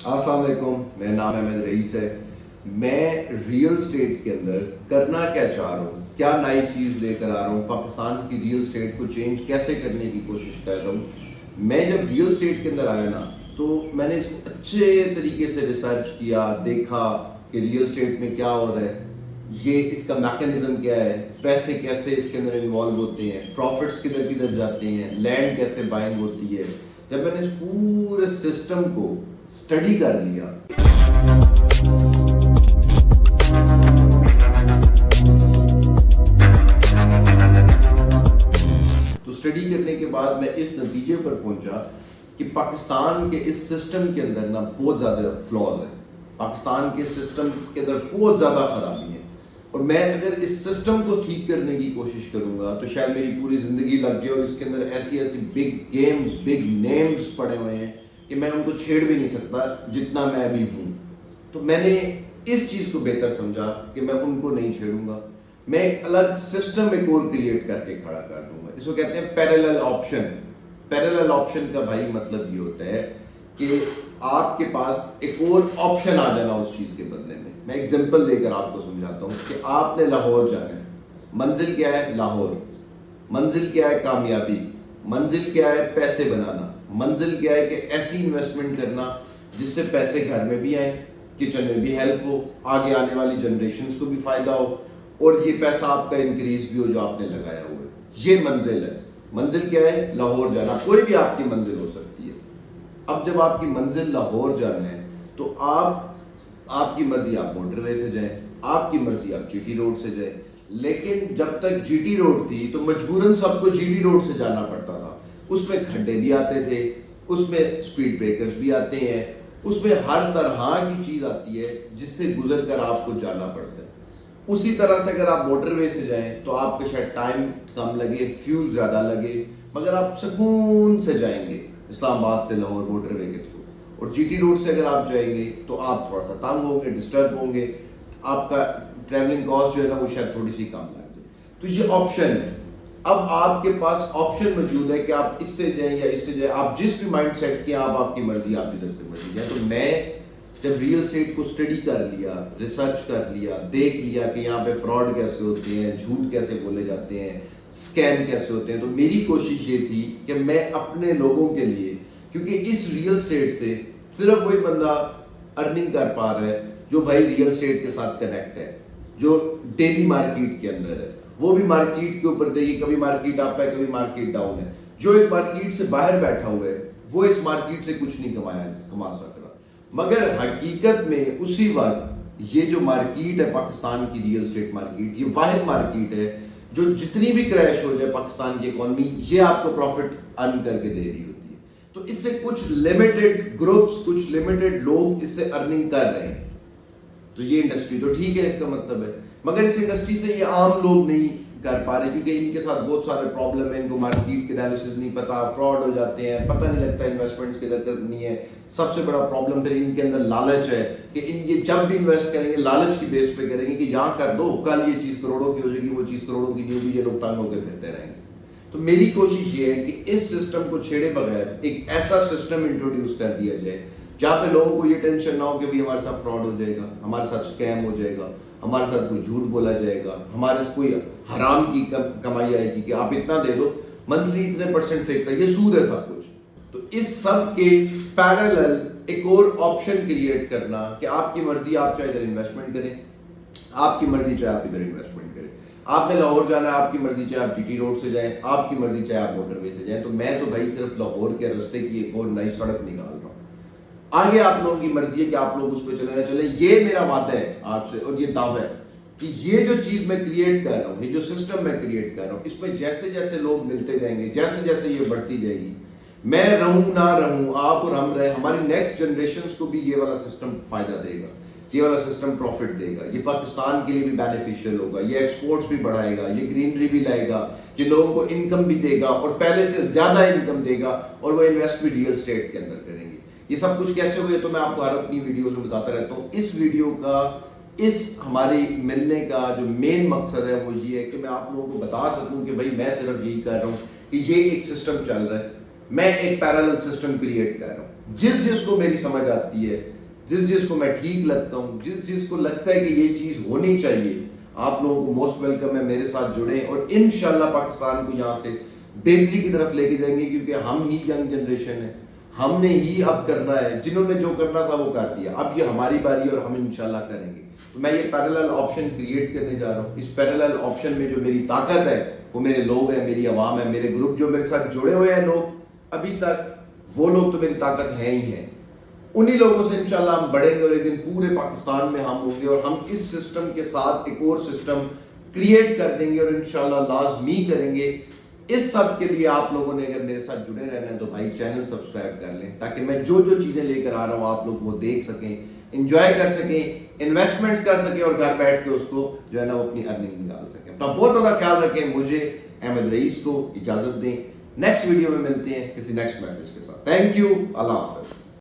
अस्सलाम वालेकुम, मेरा नाम अहमद रईस है। मैं रियल स्टेट के अंदर करना क्या चाह रहा हूँ, क्या नई चीज़ लेकर आ रहा हूँ, पाकिस्तान की रियल स्टेट को चेंज कैसे करने की कोशिश कर रहा हूँ। मैं जब रियल स्टेट के अंदर आया ना, तो मैंने इसको अच्छे तरीके से रिसर्च किया, देखा कि रियल स्टेट में क्या हो रहा है, ये इसका मैकेनिज्म क्या है, पैसे कैसे इसके अंदर इन्वॉल्व होते हैं, प्रॉफिट्स किधर किधर जाते हैं, लैंड कैसे बाइंग होती है। जब मैंने इस पूरे सिस्टम को स्टडी कर लिया, तो स्टडी करने के बाद मैं इस नतीजे पर पहुंचा कि पाकिस्तान के इस सिस्टम के अंदर ना बहुत ज्यादा फ्लॉज है। पाकिस्तान के सिस्टम के अंदर बहुत ज्यादा खराबी है, और मैं अगर इस सिस्टम को ठीक करने की कोशिश करूंगा तो शायद मेरी पूरी जिंदगी लग जाए। और इसके अंदर ऐसी ऐसी बिग गेम्स, बिग नेम्स पड़े हुए हैं कि मैं उनको छेड़ भी नहीं सकता जितना मैं अभी हूं। तो मैंने इस चीज को बेहतर समझा कि मैं उनको नहीं छेड़ूंगा, मैं एक अलग सिस्टम एक और क्रिएट करके खड़ा कर दूंगा। इसको कहते हैं पैरेलल ऑप्शन। पैरेलल ऑप्शन का भाई मतलब ये होता है कि आपके पास एक और ऑप्शन आ जाना उस चीज के बदले में। मैं एग्जांपल देकर आपको समझाता हूं कि आपने लाहौर जाना है। मंजिल क्या है? लाहौर। मंजिल क्या है? कामयाबी। मंजिल क्या है? पैसे बनाना। मंजिल क्या है कि ऐसी इन्वेस्टमेंट करना जिससे पैसे घर में भी आए, किचन में भी हेल्प हो, आगे आने वाली जनरेशन्स को भी फायदा हो, और ये पैसा आपका इंक्रीज भी हो जो आपने लगाया हुआ है। ये मंजिल है। मंजिल क्या है? लाहौर जाना। कोई भी आपकी मंजिल हो सकती है। अब जब आपकी मंजिल लाहौर जाना है तो आपकी मर्जी आप मोटरवे से जाएं, आपकी मर्जी आप जीटी रोड से जाएं। लेकिन जब तक जीटी रोड थी तो मजबूरन सबको जीटी रोड से जाना पड़ता था। उसमें खड्डे भी आते थे, उसमें स्पीड ब्रेकर्स भी आते हैं, उसमें हर तरह की चीज आती है जिससे गुजर कर आपको जाना पड़ता है। उसी तरह से अगर आप मोटरवे से जाएं तो आपका शायद टाइम कम लगे, फ्यूल ज्यादा लगे, मगर आप सुकून से जाएंगे इस्लामाबाद से लाहौर मोटरवे के थ्रू। और जीटी रोड से अगर आप जाएंगे तो आप थोड़ा सा तंग होंगे, डिस्टर्ब होंगे, आपका ट्रैवलिंग कॉस्ट जो है ना वो शायद थोड़ी सी कम लग जाए। तो ये ऑप्शन है। अब आपके पास ऑप्शन मौजूद है कि आप इससे जाएं या इससे जाएं। आप जिस भी माइंड सेट के आप आपकी मर्जी, आप इधर से मर्जी जाए। तो मैं जब रियल स्टेट को स्टडी कर लिया, रिसर्च कर लिया, देख लिया कि यहाँ पे फ्रॉड कैसे होते हैं, झूठ कैसे बोले जाते हैं, स्कैम कैसे होते हैं, तो मेरी कोशिश ये थी कि मैं अपने लोगों के लिए, क्योंकि इस रियल स्टेट से सिर्फ वही बंदा अर्निंग कर पा रहा है जो भाई रियल स्टेट के साथ कनेक्ट है, जो डेली मार्केट के अंदर है। वो भी मार्केट के ऊपर देखिए, कभी मार्केट अप है, कभी मार्केट डाउन है। जो एक मार्केट से बाहर बैठा हुआ है वो इस मार्केट से कुछ नहीं कमा सक रहा। मगर हकीकत में उसी वक्त ये जो मार्केट है पाकिस्तान की रियल एस्टेट मार्केट, ये वाहिद मार्केट है जो जितनी भी क्रैश हो जाए पाकिस्तान की इकोनॉमी, ये आपको प्रॉफिट अर्न करके दे रही होती है। तो इससे कुछ लिमिटेड ग्रुप्स, कुछ लिमिटेड लोग इससे अर्निंग कर रहे हैं। तो ये इंडस्ट्री तो ठीक है, इसका मतलब है, मगर इस इंडस्ट्री से ये आम लोग नहीं कर पा रहे, क्योंकि इनके साथ बहुत सारे प्रॉब्लम है। इनको मार्केट के एनालिसिस नहीं पता, फ्रॉड हो जाते हैं, पता नहीं लगता इन्वेस्टमेंट्स किधर करनी है। सबसे बड़ा प्रॉब्लम फिर इनके अंदर लालच है कि ये जब भी इन्वेस्ट करेंगे लालच की बेस पे करेंगे कि यहाँ कर दो, कल ये चीज करोड़ों की हो जाएगी, वो चीज करोड़ों की नहीं होगी, ये लोग तंग होकर फिरते रहेंगे। तो मेरी कोशिश ये है कि इस सिस्टम को छेड़े बगैर एक ऐसा सिस्टम इंट्रोड्यूस कर दिया जाए जहाँ पे लोगों को ये टेंशन ना हो कि भी हमारे साथ फ्रॉड हो जाएगा, हमारे साथ स्कैम हो जाएगा, हमारे साथ कोई झूठ बोला जाएगा, हमारे से कोई हराम की कमाई आएगी कि आप इतना दे दो, मंथली इतने % फिक्स है, ये सूद है सब कुछ। तो इस सब के पैरेलल एक और ऑप्शन क्रिएट करना कि आपकी मर्जी, आप चाहे इधर इन्वेस्टमेंट करें, आपकी मर्जी चाहे आप इधर इन्वेस्टमेंट करें। आपने लाहौर जाना है, आपकी मर्जी चाहे आप जीटी रोड से जाएं, आपकी मर्जी चाहे आप मोटरवे से जाएं। तो मैं तो भाई सिर्फ लाहौर के रास्ते की एक और नई सड़क निकाल रहा हूँ। आगे आप लोगों की मर्जी है कि आप लोग उस पर चले ना चले। ये मेरा वादा है आपसे, और ये दावा है कि ये जो चीज मैं क्रिएट कर रहा हूँ, ये जो सिस्टम मैं क्रिएट कर रहा हूँ, इसमें जैसे जैसे लोग मिलते जाएंगे, जैसे जैसे ये बढ़ती जाएगी, मैं रहूं ना रहूं, आप और हम रहे, हमारी नेक्स्ट जनरेशन को भी ये वाला सिस्टम फायदा देगा, ये वाला सिस्टम प्रॉफिट देगा। ये पाकिस्तान के लिए भी बेनिफिशियल होगा, ये एक्सपोर्ट्स भी बढ़ाएगा, ये ग्रीनरी भी लाएगा, ये लोगों को इनकम भी देगा और पहले से ज्यादा इनकम देगा, और वो इन्वेस्ट भी रियल स्टेट के अंदर करेंगे। ये सब कुछ कैसे हुए तो मैं आपको हर अपनी वीडियोस में बताता रहता हूँ। इस वीडियो का, इस हमारी मिलने का जो मेन मकसद है वो ये है कि मैं आप लोगों को बता सकूं कि भाई मैं सिर्फ यही कर रहा हूँ कि ये एक सिस्टम चल रहा है, मैं एक पैरेलल सिस्टम क्रिएट कर रहा हूँ। जिस को मेरी समझ आती है, जिस को मैं ठीक लगता हूँ, जिस को लगता है कि ये चीज होनी चाहिए, आप लोगों को मोस्ट वेलकम है, मेरे साथ जुड़े और इंशाल्लाह पाकिस्तान को यहाँ से बेहतरी की तरफ लेके जाएंगे, क्योंकि हम ही यंग जनरेशन है, हमने ही अब करना है, जिन्होंने जो करना था वो कर दिया, अब ये हमारी बारी और हम इंशाल्लाह करेंगे। तो मैं ये पैरेलल ऑप्शन क्रिएट करने जा रहा हूँ। इस पैरेलल ऑप्शन में जो मेरी ताकत है वो मेरे लोग हैं, मेरी आवाम है, मेरे ग्रुप जो मेरे साथ जुड़े हुए हैं लोग अभी तक, वो लोग तो मेरी ताकत है ही है। उन्हीं लोगों से इंशाल्लाह हम बढ़ेंगे और एक दिन पूरे पाकिस्तान में हम होंगे और हम इस सिस्टम के साथ एक और सिस्टम क्रिएट कर देंगे और इंशाल्लाह लाजमी करेंगे। इस सब के लिए आप लोगों ने अगर मेरे साथ जुड़े रहना है तो भाई चैनल सब्सक्राइब कर लें, ताकि मैं जो चीजें लेकर आ रहा हूँ आप लोग वो देख सकें, एंजॉय कर सकें, इन्वेस्टमेंट्स कर सकें और घर बैठ के उसको जो है ना वो अपनी अर्निंग निकाल सकें। अपना बहुत ज्यादा ख्याल रखें। मुझे अहमद रईस को इजाजत दें। नेक्स्ट वीडियो में मिलते हैं किसी नेक्स्ट मैसेज के साथ। Thank you, Allah Hafiz.